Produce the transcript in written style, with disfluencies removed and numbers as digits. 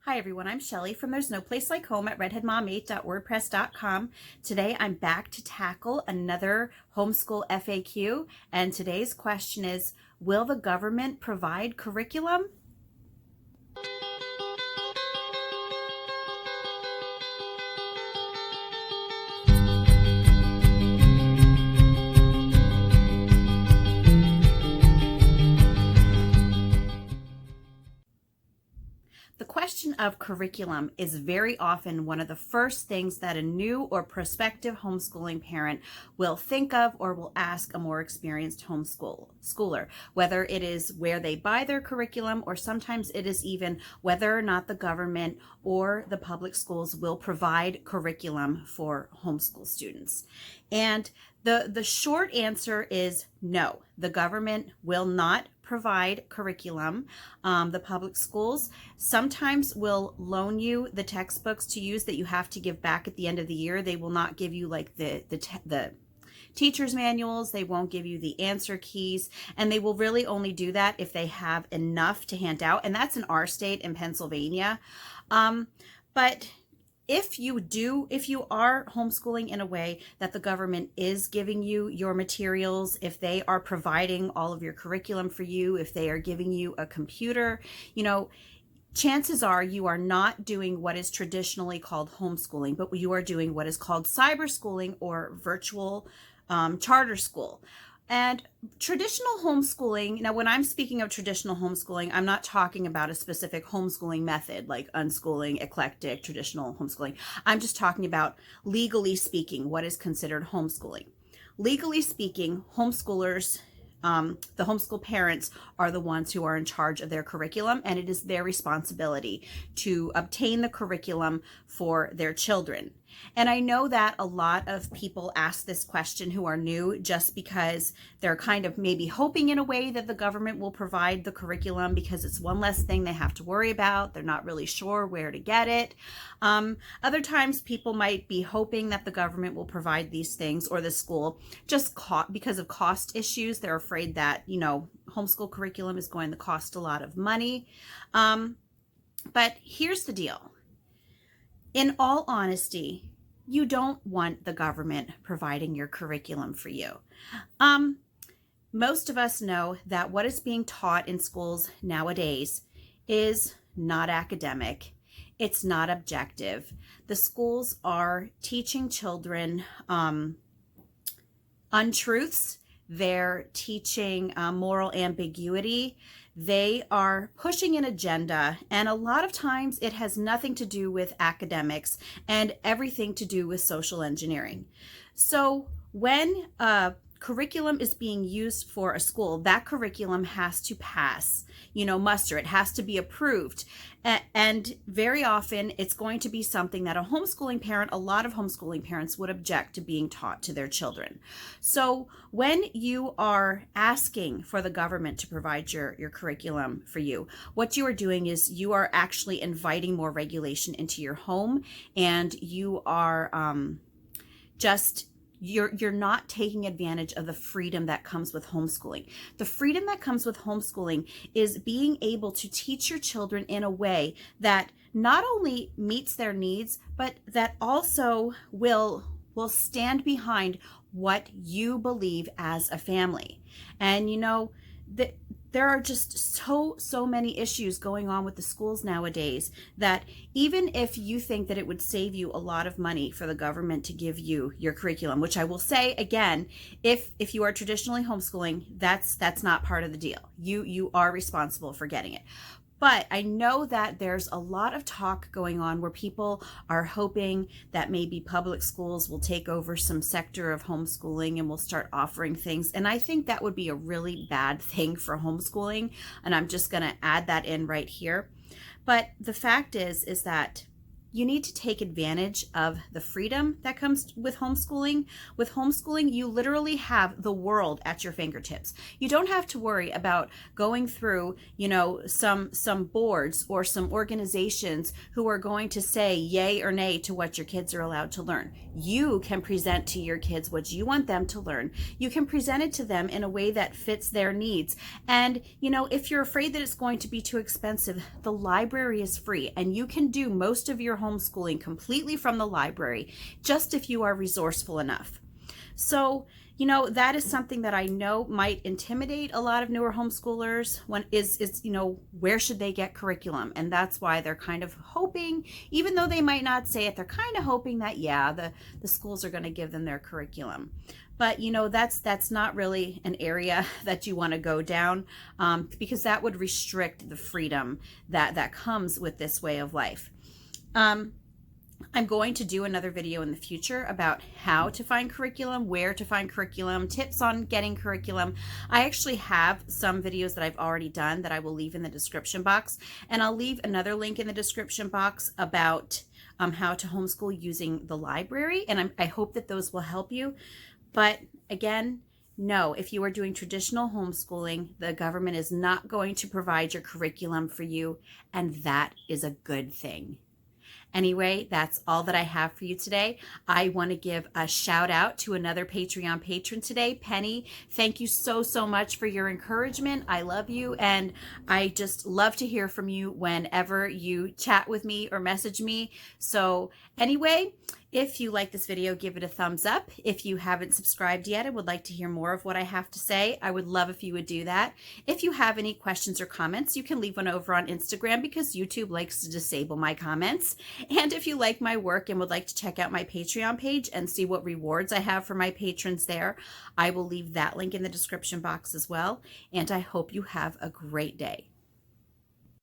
Hi everyone, I'm Shelly from There's No Place Like Home at redheadmom8.wordpress.com. Today I'm back to tackle another homeschool FAQ, and today's question is, will the government provide curriculum? The question of curriculum is very often one of the first things that a new or prospective homeschooling parent will think of or will ask a more experienced homeschooler, whether it is where they buy their curriculum, or sometimes it is even whether or not the government or the public schools will provide curriculum for homeschool students. And the short answer is no, the government will not provide curriculum. The public schools sometimes will loan you the textbooks to use that you have to give back at the end of the year. They will not give you like the teacher's manuals. They won't give you the answer keys, and they will really only do that if they have enough to hand out. And that's in our state, in Pennsylvania. But if you are homeschooling in a way that the government is giving you your materials, if they are providing all of your curriculum for you, if they are giving you a computer, chances are you are not doing what is traditionally called homeschooling, but you are doing what is called cyberschooling or virtual charter school. And traditional homeschooling, now when I'm speaking of traditional homeschooling, I'm not talking about a specific homeschooling method like unschooling, eclectic, traditional homeschooling. I'm just talking about, legally speaking, what is considered homeschooling. Legally speaking, homeschoolers, the homeschool parents are the ones who are in charge of their curriculum, and it is their responsibility to obtain the curriculum for their children. And I know that a lot of people ask this question who are new just because they're kind of maybe hoping in a way that the government will provide the curriculum because it's one less thing they have to worry about. They're not really sure where to get it. Other times people might be hoping that the government will provide these things, or the school, just because of cost issues. They're afraid that, homeschool curriculum is going to cost a lot of money. But here's the deal. In all honesty, you don't want the government providing your curriculum for you. Most of us know that what is being taught in schools nowadays is not academic. It's not objective. The schools are teaching children untruths. They're teaching moral ambiguity. They are pushing an agenda, and a lot of times it has nothing to do with academics and everything to do with social engineering. So when curriculum is being used for a school, that curriculum has to pass, muster. It has to be approved. And very often it's going to be something that a lot of homeschooling parents would object to being taught to their children. So when you are asking for the government to provide your curriculum for you, what you are doing is you are actually inviting more regulation into your home, and you are you're not taking advantage of the freedom that comes with homeschooling. The freedom that comes with homeschooling is being able to teach your children in a way that not only meets their needs, but that also will stand behind what you believe as a family. And there are just so many issues going on with the schools nowadays that even if you think that it would save you a lot of money for the government to give you your curriculum, which I will say again, if you are traditionally homeschooling, that's not part of the deal. You are responsible for getting it. But I know that there's a lot of talk going on where people are hoping that maybe public schools will take over some sector of homeschooling and will start offering things. And I think that would be a really bad thing for homeschooling. And I'm just going to add that in right here. But the fact is that you need to take advantage of the freedom that comes with homeschooling. With homeschooling, you literally have the world at your fingertips. You don't have to worry about going through, some boards or some organizations who are going to say yay or nay to what your kids are allowed to learn. You can present to your kids what you want them to learn. You can present it to them in a way that fits their needs. And, if you're afraid that it's going to be too expensive, the library is free, and you can do most of your homeschooling completely from the library, just if you are resourceful enough. So, that is something that I know might intimidate a lot of newer homeschoolers. Where should they get curriculum? And that's why they're kind of hoping, even though they might not say it, they're kind of hoping that, the schools are going to give them their curriculum. But, that's not really an area that you want to go down, because that would restrict the freedom that comes with this way of life. I'm going to do another video in the future about how to find curriculum, where to find curriculum, tips on getting curriculum. I actually have some videos that I've already done that I will leave in the description box. And I'll leave another link in the description box about how to homeschool using the library. And I hope that those will help you. But again, no, if you are doing traditional homeschooling, the government is not going to provide your curriculum for you. And that is a good thing. Anyway, that's all that I have for you today. I want to give a shout out to another Patreon patron today, Penny. Thank you so much for your encouragement. I love you, and I just love to hear from you whenever you chat with me or message me. So anyway, if you like this video, give it a thumbs up. If you haven't subscribed yet and would like to hear more of what I have to say, I would love if you would do that. If you have any questions or comments, you can leave one over on Instagram because YouTube likes to disable my comments. And if you like my work and would like to check out my Patreon page and see what rewards I have for my patrons there, I will leave that link in the description box as well. And I hope you have a great day.